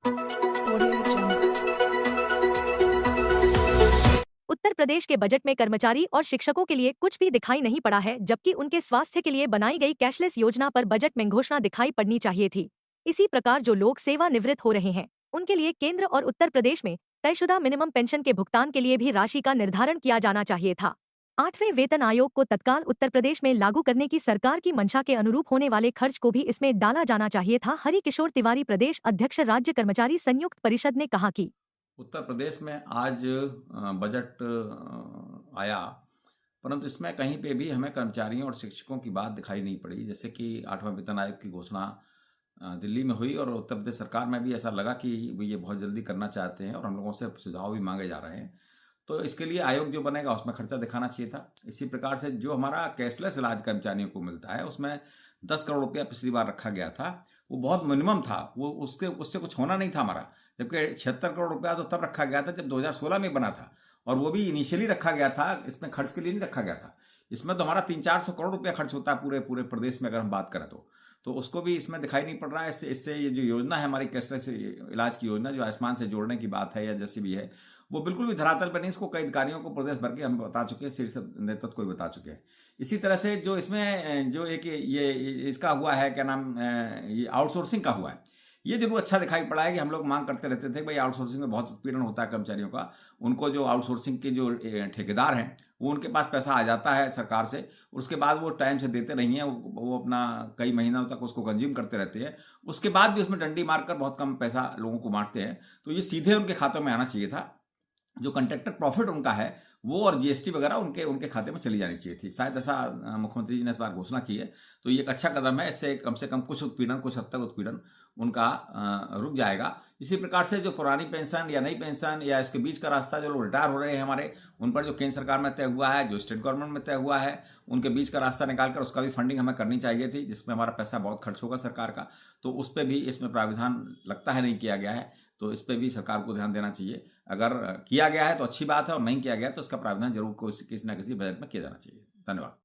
Audio Jungle. Uttar Pradesh के budget में कर्मचारी और शिक्षकों के लिए कुछ भी दिखाई नहीं पड़ा है, जबकि उनके स्वास्थ्य के लिए बनाई गई कैशलेस योजना पर बजट में घोषणा दिखाई पड़नी चाहिए थी। इसी प्रकार जो लोग सेवानिवृत्त हो रहे हैं, उनके लिए केंद्र और उत्तर प्रदेश में तयशुदा मिनिमम पेंशन के भुगतान के लिए भी राशि का निर्धारण किया जाना चाहिए था। 8वें वेतन आयोग को तत्काल उत्तर प्रदेश में लागू करने की सरकार की मंशा के अनुरूप होने वाले खर्च को भी इसमें डाला जाना चाहिए था। हरि किशोर तिवारी, प्रदेश अध्यक्ष, राज्य कर्मचारी संयुक्त परिषद ने कहा कि उत्तर प्रदेश में आज बजट आया, परंतु इसमें कहीं पे भी हमें कर्मचारियों और शिक्षकों की बात दिखाई नहीं पड़ी। जैसे कि 8वां वेतन आयोग की घोषणा दिल्ली में हुई और उत्तर प्रदेश सरकार में भी ऐसा लगा कि वो ये बहुत जल्दी करना चाहते हैं और हम लोगों से सुझाव भी मांगे जा रहे हैं। तो इसके लिए आयोग जो बनेगा उसमें खर्चा दिखाना चाहिए था। इसी प्रकार से जो हमारा कैशलेस इलाज कर्मचारियों को मिलता है उसमें 10 करोड़ रुपया पिछली बार रखा गया था। वो बहुत मिनिमम था, वो उससे कुछ होना नहीं था हमारा। जबकि 76 करोड़ रुपया तो तब रखा गया था जब 2016 में बना था, और वो भी इनिशियली रखा गया था, इसमें खर्च के लिए नहीं रखा गया था। इसमें तो हमारा 300-400 करोड़ रुपया खर्च होता है पूरे पूरे प्रदेश में अगर हम बात करें तो उसको भी इसमें दिखाई नहीं पड़ रहा है। इससे इससे ये जो योजना है हमारी कैशलेस इलाज की योजना, जो आयुष्मान से जोड़ने की बात है या जैसी भी है, वो बिल्कुल भी धरातल पर नहीं। इसको कई अधिकारियों को प्रदेश भर के हम बता चुके हैं, शीर्ष नेतृत्व को भी बता चुके हैं। इसी तरह से जो इसमें जो एक ये इसका हुआ है, क्या नाम, ये आउटसोर्सिंग का हुआ है, ये जरूर अच्छा दिखाई पड़ा है कि हम लोग मांग करते रहते थे भाई आउटसोर्सिंग में बहुत उत्पीड़न होता है कर्मचारियों का। उनको जो आउटसोर्सिंग के जो ठेकेदार हैं वो उनके पास पैसा आ जाता है सरकार से, उसके बाद वो टाइम से देते नहीं हैं, वो अपना कई महीनों तक उसको कंज्यूम करते रहते हैं। उसके बाद भी उसमें डंडी मारकर बहुत कम पैसा लोगों को बांटते हैं। तो ये सीधे उनके खातों में आना चाहिए था। जो कंट्रैक्टर प्रॉफिट उनका है वो और जीएसटी वगैरह उनके उनके खाते में चली जानी चाहिए थी। शायद ऐसा मुख्यमंत्री जी ने इस बार घोषणा की है, तो ये एक अच्छा कदम है। इससे कम से कम कुछ उत्पीड़न, कुछ हद तक उत्पीड़न उनका रुक जाएगा। इसी प्रकार से जो पुरानी पेंशन या नई पेंशन या इसके बीच का रास्ता, जो लोग रिटायर हो रहे हैं हमारे, उन पर जो केंद्र सरकार में तय हुआ है, जो स्टेट गवर्नमेंट में तय हुआ है, उनके बीच का रास्ता निकालकर उसका भी फंडिंग हमें करनी चाहिए थी, जिसमें हमारा पैसा बहुत खर्च होगा सरकार का। तो उस पर भी इसमें प्राविधान लगता है नहीं किया गया है, तो इस पर भी सरकार को ध्यान देना चाहिए। अगर किया गया है तो अच्छी बात है, और नहीं किया गया तो इसका प्रावधान जरूर किसी न किसी बजट में किया जाना चाहिए। धन्यवाद।